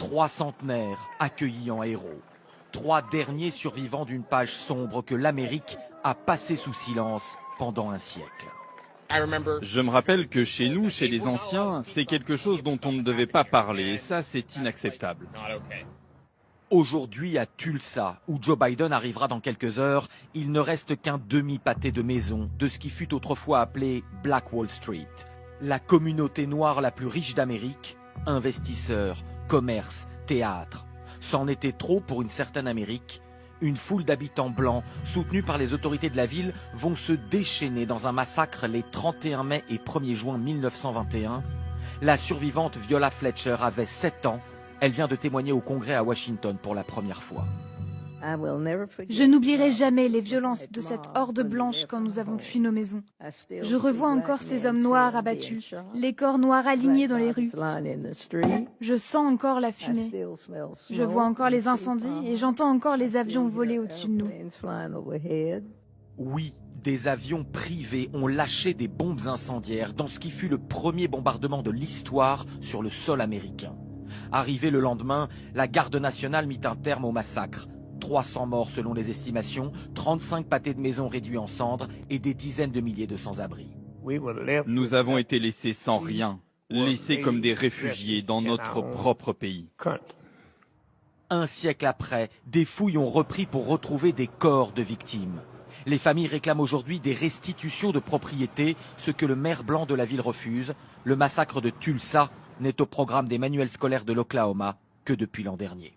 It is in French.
3 centenaires accueillis en héros. 3 derniers survivants d'une page sombre que l'Amérique a passée sous silence pendant un siècle. Je me rappelle que chez nous, chez les anciens, c'est quelque chose dont on ne devait pas parler, et ça, c'est inacceptable. Aujourd'hui, à Tulsa, où Joe Biden arrivera dans quelques heures, il ne reste qu'un demi-pâté de maison de ce qui fut autrefois appelé Black Wall Street. La communauté noire la plus riche d'Amérique, investisseurs, commerce, théâtre. C'en était trop pour une certaine Amérique. Une foule d'habitants blancs, soutenus par les autorités de la ville, vont se déchaîner dans un massacre les 31 mai et 1er juin 1921. La survivante Viola Fletcher avait 7 ans. Elle vient de témoigner au Congrès à Washington pour la première fois. Je n'oublierai jamais les violences de cette horde blanche quand nous avons fui nos maisons. Je revois encore ces hommes noirs abattus, les corps noirs alignés dans les rues. Je sens encore la fumée. Je vois encore les incendies et j'entends encore les avions voler au-dessus de nous. Oui, des avions privés ont lâché des bombes incendiaires dans ce qui fut le premier bombardement de l'histoire sur le sol américain. Arrivé le lendemain, la garde nationale mit un terme au massacre. 300 morts selon les estimations, 35 pâtés de maisons réduits en cendres et des dizaines de milliers de sans-abri. Nous avons été laissés sans rien, laissés comme des réfugiés dans notre propre pays. Un siècle après, des fouilles ont repris pour retrouver des corps de victimes. Les familles réclament aujourd'hui des restitutions de propriété, ce que le maire blanc de la ville refuse. Le massacre de Tulsa n'est au programme des manuels scolaires de l'Oklahoma que depuis l'an dernier.